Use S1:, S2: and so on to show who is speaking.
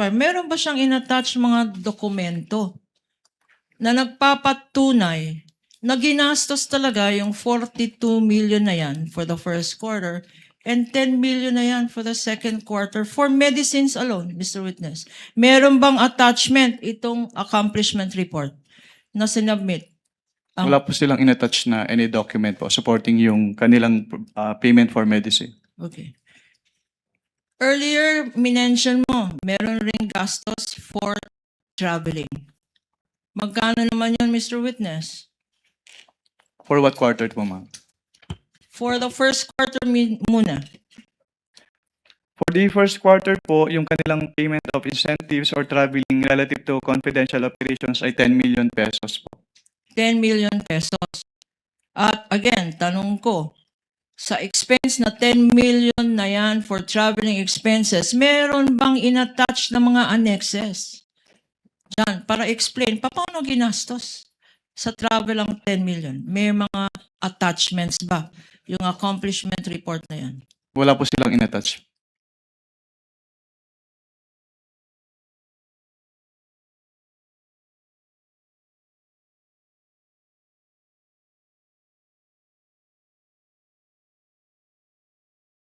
S1: clarify, meron ba siyang inattach mga dokumento na nagpapatunay na ginastos talaga yung 42 million na yan for the first quarter and 10 million na yan for the second quarter for medicines alone, Mr. Witness? Meron bang attachment itong accomplishment report na sinubmit?
S2: Wala po silang inattach na any document po supporting yung kanilang payment for medicine.
S1: Okay. Earlier, minention mo, meron ring gastos for traveling. Magkano naman yun, Mr. Witness?
S2: For what quarter po, ma'am?
S1: For the first quarter muna.
S2: For the first quarter po, yung kanilang payment of incentives or traveling relative to confidential operations ay 10 million pesos po.
S1: 10 million pesos. At again, tanong ko, sa expense na 10 million na yan for traveling expenses, meron bang inattach na mga annexes? Diyan, para explain, paano ginastos sa travel ang 10 million? May mga attachments ba? Yung accomplishment report na yan.
S2: Wala po silang inattach.